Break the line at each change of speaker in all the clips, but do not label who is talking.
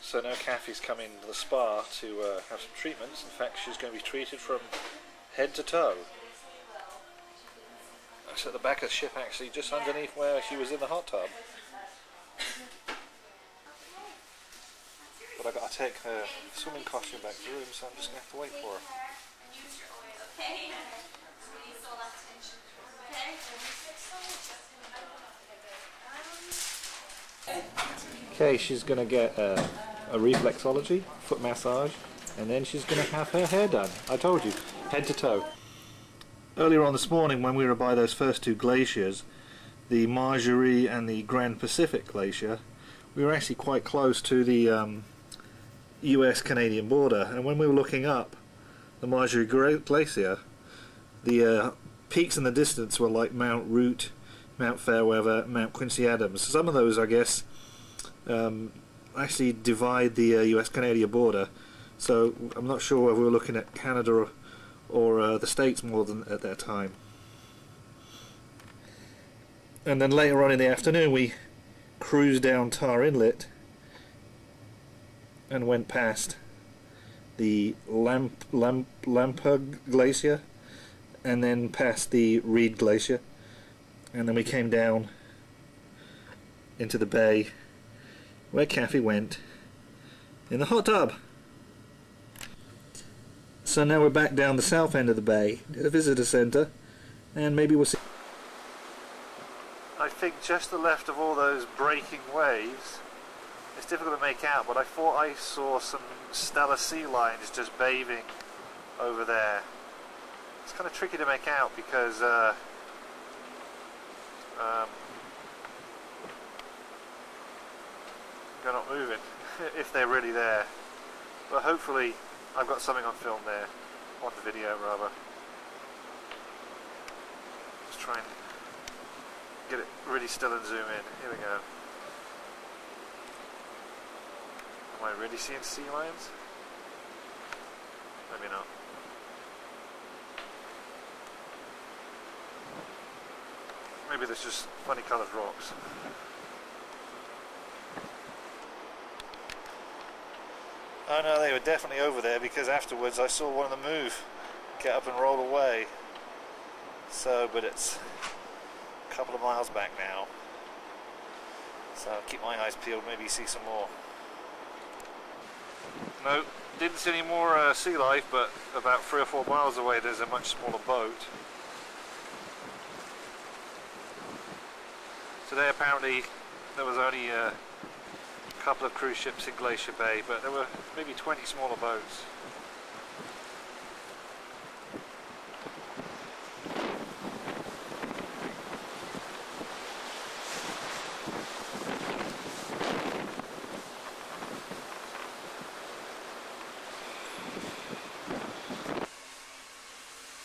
So now Kathy's coming to the spa to have some treatments. In fact, she's going to be treated from head to toe. It's at the back of the ship, actually, just underneath where she was in the hot tub. But I've got to take her swimming costume back to the room, so I'm just going to have to wait for her. Okay, she's going to get a reflexology, foot massage, and then she's going to have her hair done. I told you, head to toe. Earlier on this morning, when we were by those first two glaciers, the Marjorie and the Grand Pacific Glacier, we were actually quite close to the US-Canadian border, and when we were looking up the Marjorie Glacier, the peaks in the distance were like Mount Root, Mount Fairweather, Mount Quincy Adams. Some of those, I guess, actually divide the US-Canadian border, so I'm not sure whether we were looking at Canada or the States more than at that time. And then later on in the afternoon we cruised down Tar Inlet and went past the Lampa Glacier and then past the Reed Glacier, and then we came down into the bay where Kathy went in the hot tub. So now we're back down the south end of the bay to the visitor centre, and maybe we'll see. I think just to the left of all those breaking waves, it's difficult to make out, but I thought I saw some stellar sea lions just bathing over there. It's kind of tricky to make out because they're not moving if they're really there. But hopefully I've got something on film there, on the video rather. Just try and get it really still and zoom in. Here we go. Am I really seeing sea lions? Maybe not. Maybe there's just funny coloured rocks. Oh no, they were definitely over there, because afterwards I saw one of them move, get up and roll away. So, but it's a couple of miles back now. So I'll keep my eyes peeled, maybe see some more. No, didn't see any more sea life, but about 3 or 4 miles away there's a much smaller boat. Today apparently there was only a couple of cruise ships in Glacier Bay, but there were maybe 20 smaller boats.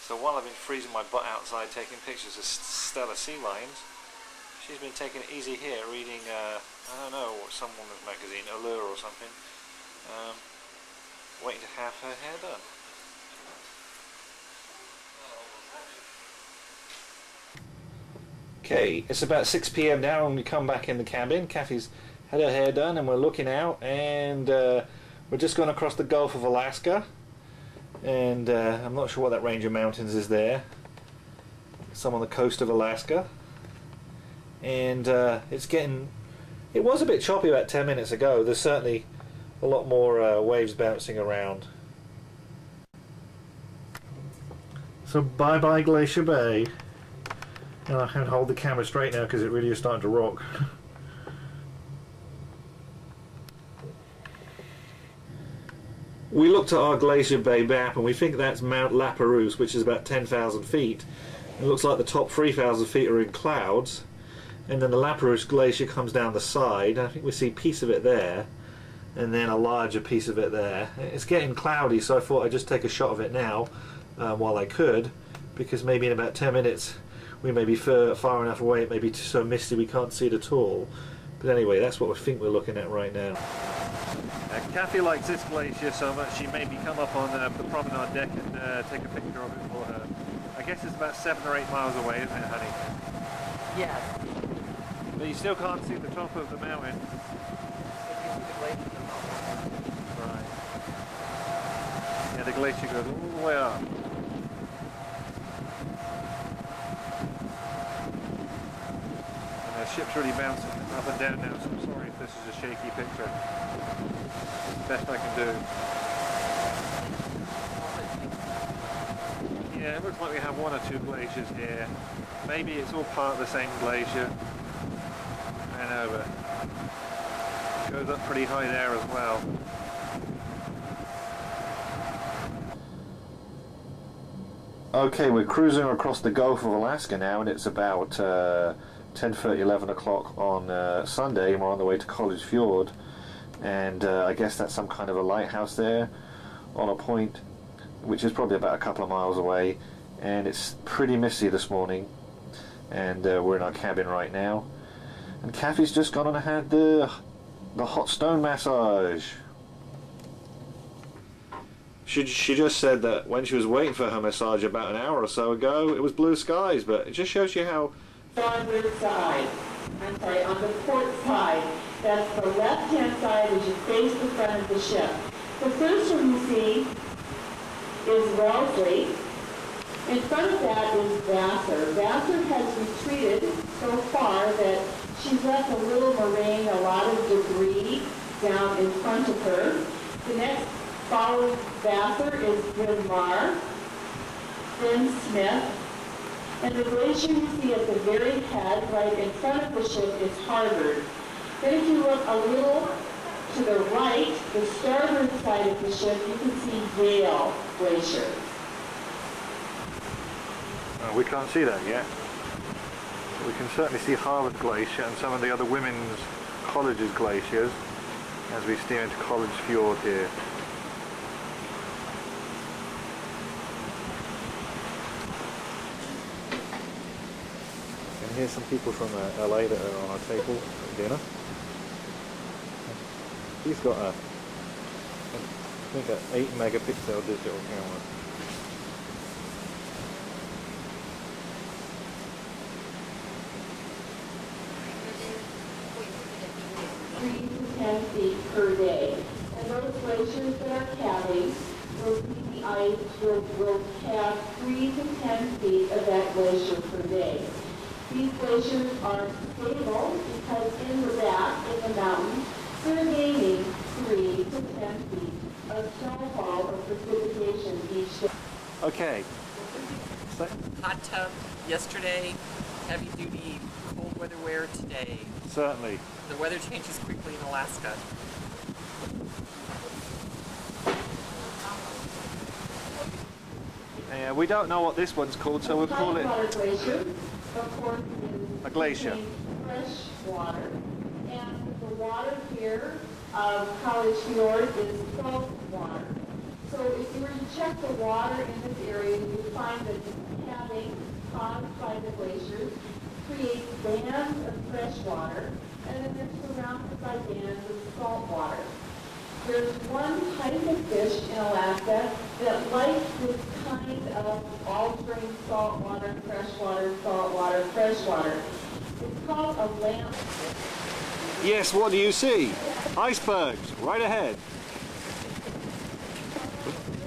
So while I've been freezing my butt outside taking pictures of stellar sea lions, she's been taking it easy here, reading, I don't know, some woman's magazine, Allure or something, waiting to have her hair done. Okay, it's about 6 PM now and we come back in the cabin. Kathy's had her hair done and we're looking out, and we're just going across the Gulf of Alaska, and I'm not sure what that range of mountains is there. Some on the coast of Alaska. And it was a bit choppy about 10 minutes ago. There's certainly a lot more waves bouncing around. So bye bye Glacier Bay. And I can hold the camera straight now because it really is starting to rock. We looked at our Glacier Bay map and we think that's Mount La Perouse, which is about 10,000 feet. It looks like the top 3,000 feet are in clouds. And then the La Perouse Glacier comes down the side. I think we see a piece of it there, and then a larger piece of it there. It's getting cloudy, so I thought I'd just take a shot of it now while I could, because maybe in about 10 minutes we may be far enough away, it may be so misty we can't see it at all. But anyway, that's what we think we're looking at right now. Kathy likes this glacier so much she made me come up on the promenade deck and take a picture of it for her. I guess it's about 7 or 8 miles away, isn't it, honey?
Yes.
But you still can't see the top of the mountain.
You can see the glacier.
the glacier goes all the way up. And the ship's really bouncing up and down now, so I'm sorry if this is a shaky picture. Best I can do. Yeah, it looks like we have one or two glaciers here. Maybe it's all part of the same glacier. And over. It goes up pretty high there as well. Okay, we're cruising across the Gulf of Alaska now, and it's about 10:30, 11 o'clock on Sunday, and we're on the way to College Fjord. And I guess that's some kind of a lighthouse there on a point which is probably about a couple of miles away, and it's pretty misty this morning, and we're in our cabin right now, and Kathy's just gone and had the hot stone massage. She just said that when she was waiting for her massage about an hour or so ago, it was blue skies, but it just shows you how...
Starboard side, I'm sorry, on the port side, that's the left-hand side as you face the front of the ship. The first one you see is Wellesley. In front of that is Vassar. Vassar has retreated so far that she's left a little moraine, a lot of debris down in front of her. The next following Vassar is Bryn Mawr, then Smith, and the glacier you see at the very head, right in front of the ship, is Harvard. Then if you look a little to the right, the starboard side of the ship, you can see Yale Glacier.
We can't see that yet. We can certainly see Harvard Glacier and some of the other women's colleges' glaciers as we steer into College Fjord here. And here's some people from LA that are on our table at dinner. He's got a, I think, an 8 megapixel digital camera.
To 10 feet per day. And those glaciers that are calving, will see the ice will calve 3 to 10 feet of that glacier per day. These glaciers are stable because in the back, in the mountains, they're gaining 3 to 10 feet of snowfall or precipitation each day.
Okay.
Hot tub yesterday, heavy duty cold weather wear today.
Certainly.
The weather changes quickly in Alaska.
Yeah, we don't know what this one's called, so we'll call it
Glacier, of course,
a glacier.
Fresh water, and the water here of College Fjord is salt water. So if you were to check the water in this area, you would find that the calving caused by the glaciers creates bands of fresh water, and then they're surrounded by bands of salt water. There's one type of fish in Alaska that likes this kind of altering salt water, fresh water, salt water, fresh water. It's called a lampfish.
Yes, what do you see? Icebergs, right ahead.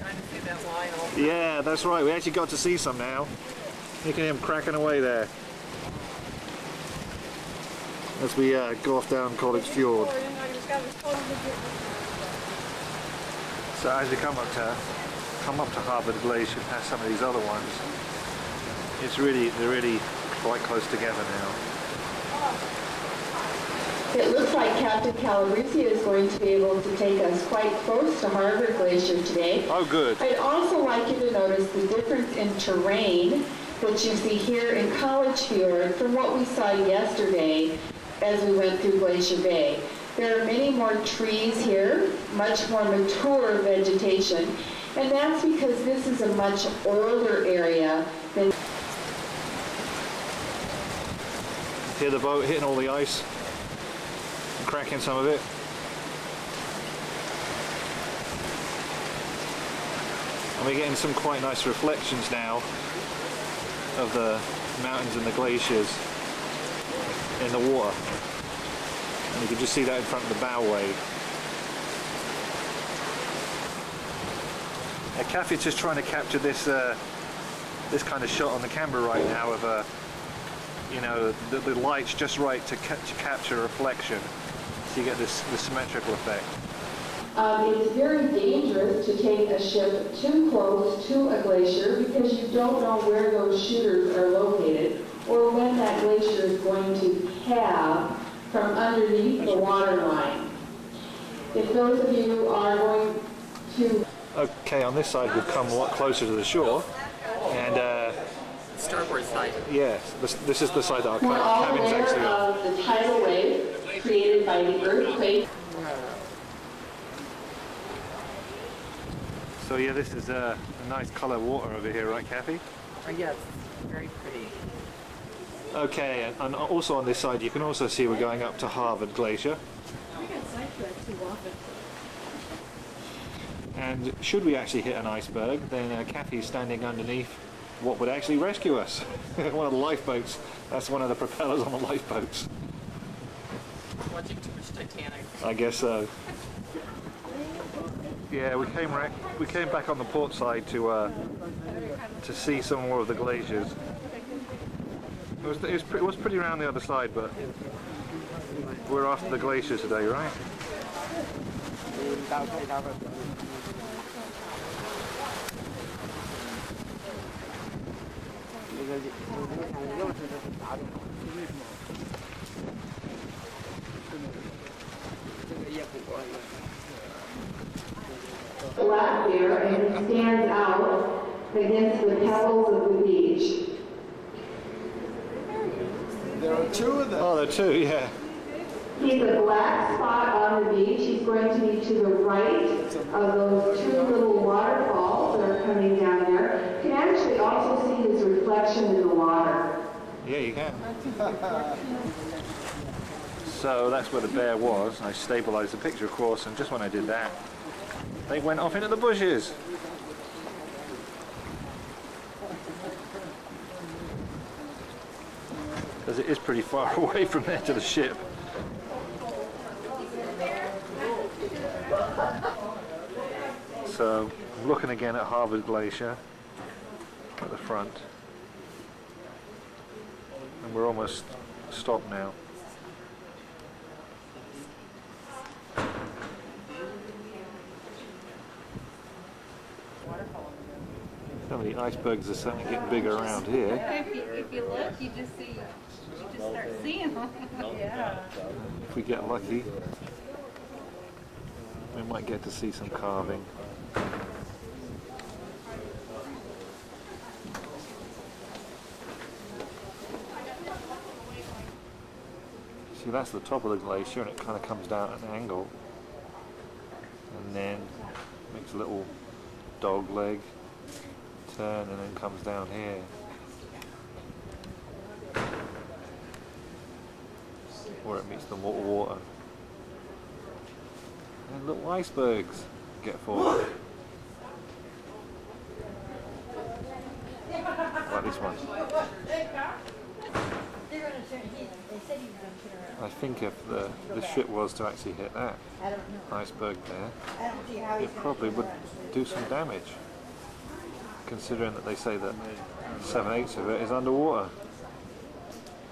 Trying to see that line over.
Yeah, that's right. We actually got to see some now. You can hear them cracking away there as we go off down College Fjord. So as you come up to Harvard Glacier, past some of these other ones, they're really quite close together now.
It looks like Captain Calarucci is going to be able to take us quite close to Harvard Glacier today.
Oh, good.
I'd also like you to notice the difference in terrain that you see here in College Fjord from what we saw yesterday as we went through Glacier Bay. There are many more trees here, much more mature vegetation, and that's because this is a much older area than...
Hear the boat hitting all the ice, cracking some of it. And we're getting some quite nice reflections now of the mountains and the glaciers in the water. And you can just see that in front of the bow wave. Kathy's just trying to capture this this kind of shot on the camera right now of you know, the light's just right to capture a reflection, so you get this symmetrical effect.
It's very dangerous to take a ship too close to a glacier because you don't know where those shooters are located or when that glacier is going to calve from underneath the water line. If those of you are going to...
Okay, on this side we've come a lot closer to the shore, and
starboard side.
yes, this is the side that our cabin's actually on.
Of the tidal wave created by the earthquake.
So yeah, this is a nice colour water over here, right, Kathy?
Yes, very pretty.
Okay, and also on this side you can also see we're going up to Harvard Glacier.
We got sidetracked too often.
And should we actually hit an iceberg, then Kathy's standing underneath what would actually rescue us. One of the lifeboats. That's one of the propellers on the lifeboats.
Watching too much Titanic.
I guess so. Yeah, we came back on the port side to see some more of the glaciers. It was pretty around the other side, but we're after the glaciers today, right?
Black there, and it stands out against the pebbles of the beach.
There are two of them.
Oh, there are two, yeah.
He's a black spot on the beach. He's going to be to the right of those two little waterfalls that are coming down there. You can actually also see his reflection in the water.
Yeah, you can. So that's where the bear was. I stabilized the picture, of course, and just when I did that, they went off into the bushes. Because it is pretty far away from there to the ship. So I'm looking again at Harvard Glacier at the front, and we're almost stopped now. Some of the icebergs are certainly getting bigger around here.
If you look, you just start seeing them. Yeah.
If we get lucky, we might get to see some carving. See, that's the top of the glacier, and it kind of comes down at an angle, and then makes a little dog leg turn, and then comes down here. Where it meets the water. And little icebergs get formed. Like this one. I think if the ship was to actually hit that iceberg there, it probably would do some damage, considering that they say that 7/8 of it is underwater.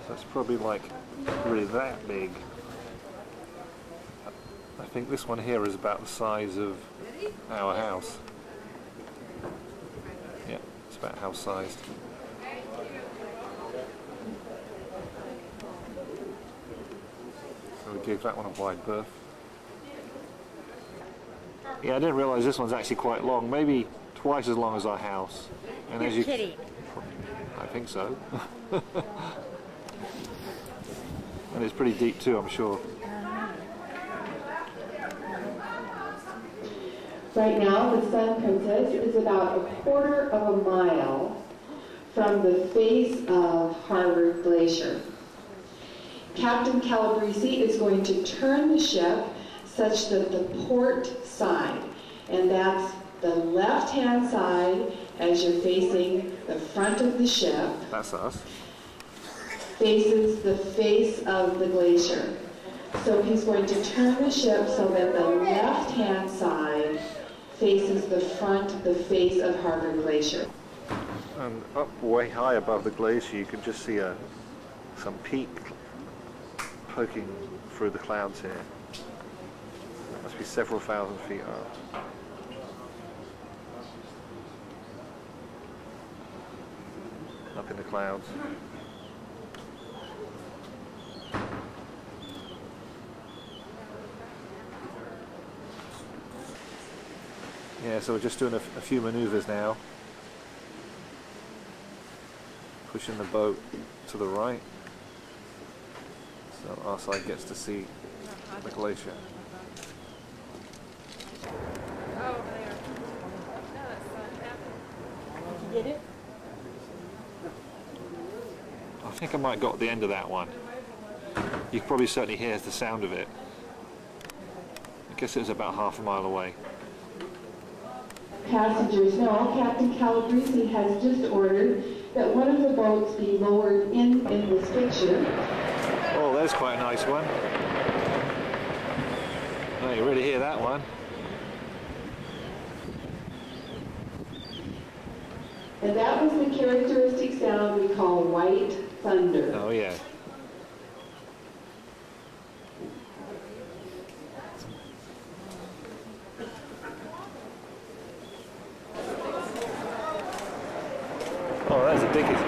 So it's probably like really that big. I think this one here is about the size of our house. Yeah, it's about house sized. So we gave that one a wide berth. Yeah, I didn't realise this one's actually quite long, maybe twice as long as our house. And
You're kidding.
I think so. And it's pretty deep too, I'm sure.
Right now, the Sun Princess is about 1/4 of a mile from the face of Harvard Glacier. Captain Calabrese is going to turn the ship such that the port side, and that's the left-hand side as you're facing the front of the ship,
That's us.
faces the face of the glacier. So he's going to turn the ship so that the left-hand side faces the front, the face of Harvard Glacier.
And up way high above the glacier you can just see some peak poking through the clouds here. That must be several thousand feet up. Up in the clouds. Yeah, so we're just doing a few maneuvers now. Pushing the boat to the right, so our side gets to see the glacier.
Oh, there. No, that's happening. Did you get it?
I think I might have got the end of that one. You can probably certainly hear the sound of it. I guess it was about half a mile away.
Passengers know Captain Calabrese has just ordered that one of the boats be lowered in this picture.
Oh, there's quite a nice one. Oh, you really hear that one.
And that was the characteristic sound we call white thunder.
Oh yeah. Oh, that's the biggest.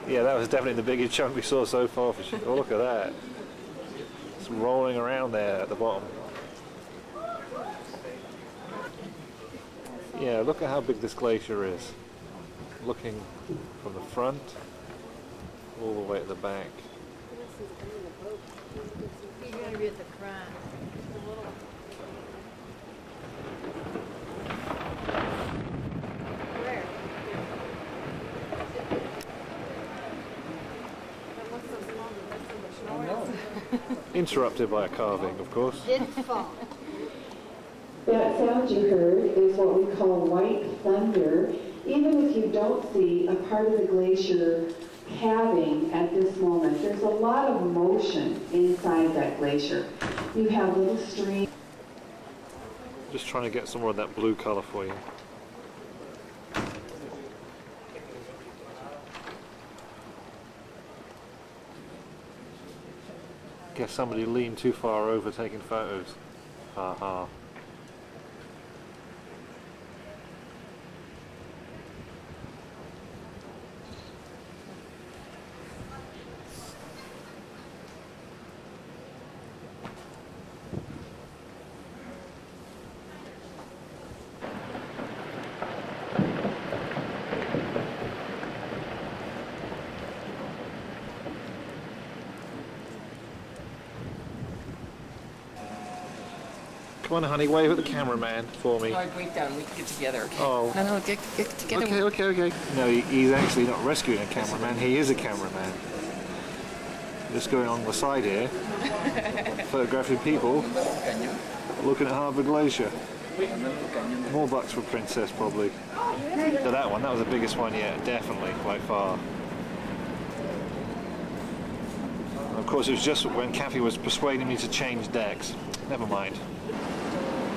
Yeah, that was definitely the biggest chunk we saw so far for sure. Oh, look at that. It's rolling around there at the bottom. Yeah, look at how big this glacier is. Looking from the front all the way at the back.
You're going to be at the front. Where? That looks so small that there's so much noise.
Interrupted by a carving, of course.
Didn't fall.
That sound you heard is what we call white thunder. Even if you don't see a part of the glacier calving at this moment, there's a lot of motion inside that glacier. You have little streams.
Just trying to get some more of that blue color for you. Guess somebody leaned too far over taking photos. Ha ha. Come on, honey, wave at the cameraman for me.
No, wait down. We can get together.
Oh.
No, get together.
Okay. No, he's actually not rescuing a cameraman. He is a cameraman. Just going on the side here, photographing people, looking at Harvard Glacier. More bucks for Princess, probably. So that one, that was the biggest one yet, definitely, by far. And of course, it was just when Kathy was persuading me to change decks. Never mind.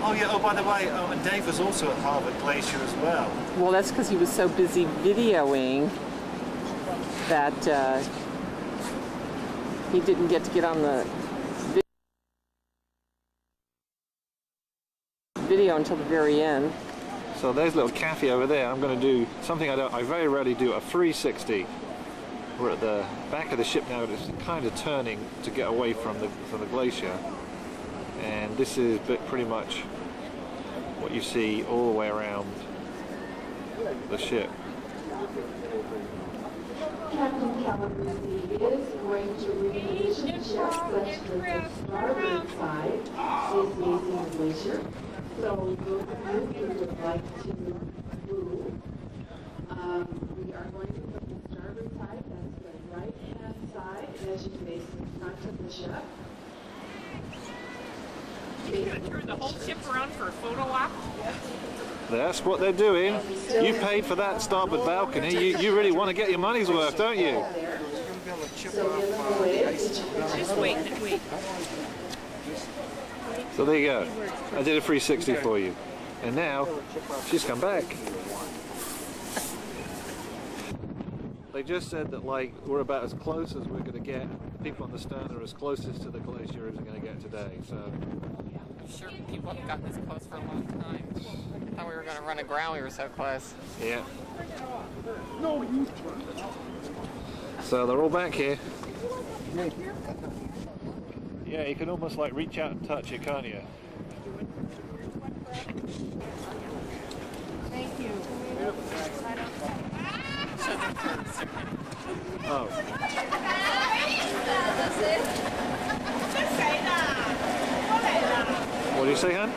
Oh yeah, oh by the way, and Dave was also at Harvard Glacier as well.
Well, that's because he was so busy videoing that he didn't get to get on the video until the very end.
So there's little Kathy over there. I'm going to do something I very rarely do, a 360. We're at the back of the ship now. It's kind of turning to get away from the glacier. And this is pretty much what you see all the way around the ship.
Captain Calabrese is going to reposition the ship such that the starboard side is facing the glacier. So those of you who would like to move, we are going to put the starboard side, that's the right-hand side, as you face the front of the ship.
You're going to turn the whole ship around for a photo op?
That's what they're doing. You paid for that starboard balcony. You really want to get your money's worth, don't you?
chip
So give them
off
a wave.
the ice.
Just wait, wait.
So there you go. I did a 360 for you. And now, she's come back. They just said that, like, we're about as close as we're going to get. People on the stern are as closest to the glacier as we're going to get today. So,
I'm sure people haven't gotten this close for a long time. I thought we were going to run aground, we were so close.
yeah. So they're all back here. Yeah, you can almost like reach out and touch it, can't you?
Thank you.
Show them first.
Oh. What do you say, hon?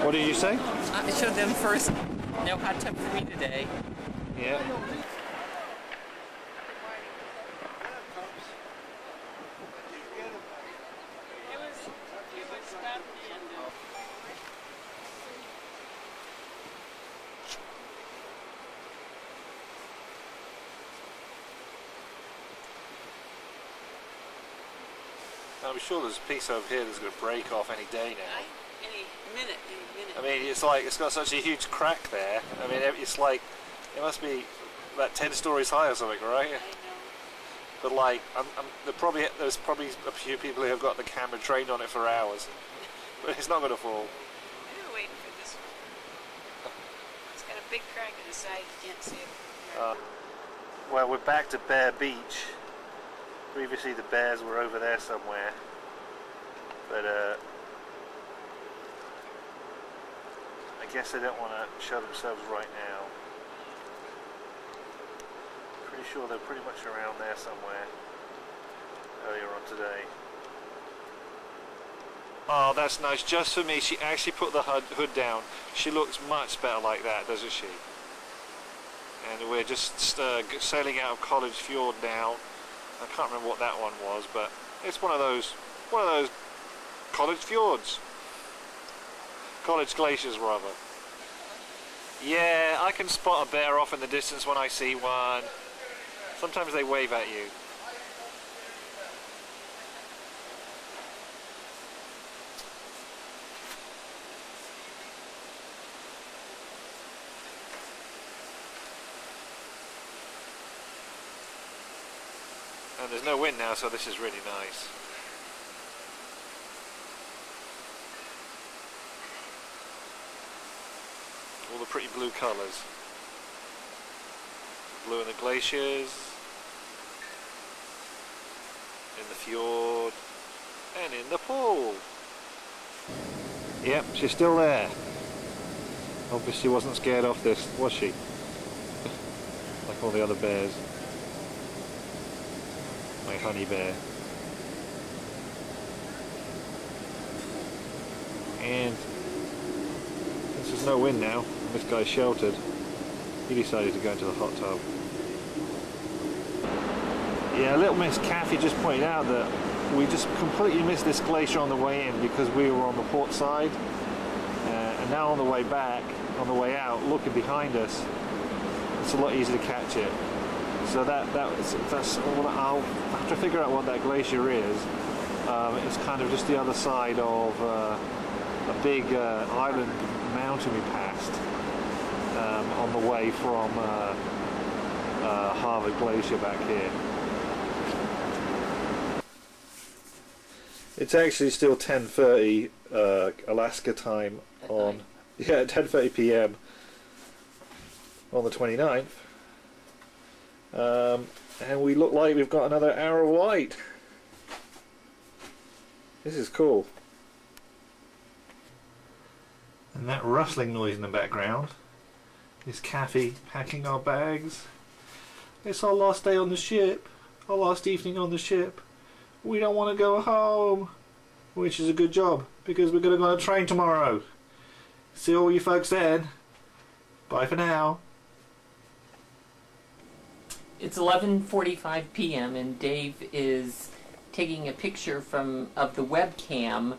What did you say?
I showed them first. No hot tub for me today.
Yeah. I'm sure there's a piece over here that's going to break off any day now.
Any minute.
I mean, it's like, it's got such a huge crack there. I mean, it's like, it must be about 10 stories high or something, right? But like, there's probably a few people who have got the camera trained on it for hours. But it's not going to fall.
We were waiting for this one. It's got a big crack in the side, you can't see it.
Well, we're back to Bear Beach. Previously the bears were over there somewhere. But I guess they don't want to show themselves right now. Pretty sure they're pretty much around there somewhere earlier on today. Oh, that's nice. Just for me, she actually put the hood down. She looks much better like that, doesn't she? And we're just sailing out of College Fjord now. I can't remember what that one was, but it's one of those college fjords. College glaciers, rather. Yeah, I can spot a bear off in the distance when I see one. Sometimes they wave at you. And there's no wind now, so this is really nice. All the pretty blue colours. Blue in the glaciers, in the fjord, and in the pool. Yep, she's still there. Obviously wasn't scared off this, was she? Like all the other bears. My honey bear. And since there's no wind now, this guy's sheltered, he decided to go into the hot tub. Yeah, little Miss Kathy just pointed out that we just completely missed this glacier on the way in because we were on the port side, and now on the way back, on the way out, looking behind us, it's a lot easier to catch it. So that's I'll have to figure out what that glacier is. It's kind of just the other side of a big island mountain we passed on the way from Harvard Glacier back here. It's actually still 10:30 Alaska time on 10:30 p.m. on the 29th. And we look like we've got another hour of light. This is cool. And that rustling noise in the background is Kathy packing our bags. It's our last day on the ship, our last evening on the ship. We don't want to go home, which is a good job because we're going to go on a train tomorrow. See all you folks then. Bye for now.
It's 11:45 p.m. and Dave is taking a picture of the webcam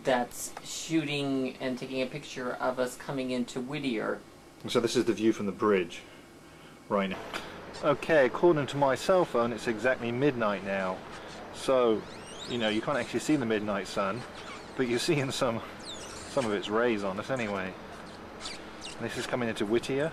that's shooting and taking a picture of us coming into Whittier.
So this is the view from the bridge right now. Okay, according to my cell phone, it's exactly midnight now. So, you know, you can't actually see the midnight sun, but you're seeing some of its rays on us anyway. This is coming into Whittier.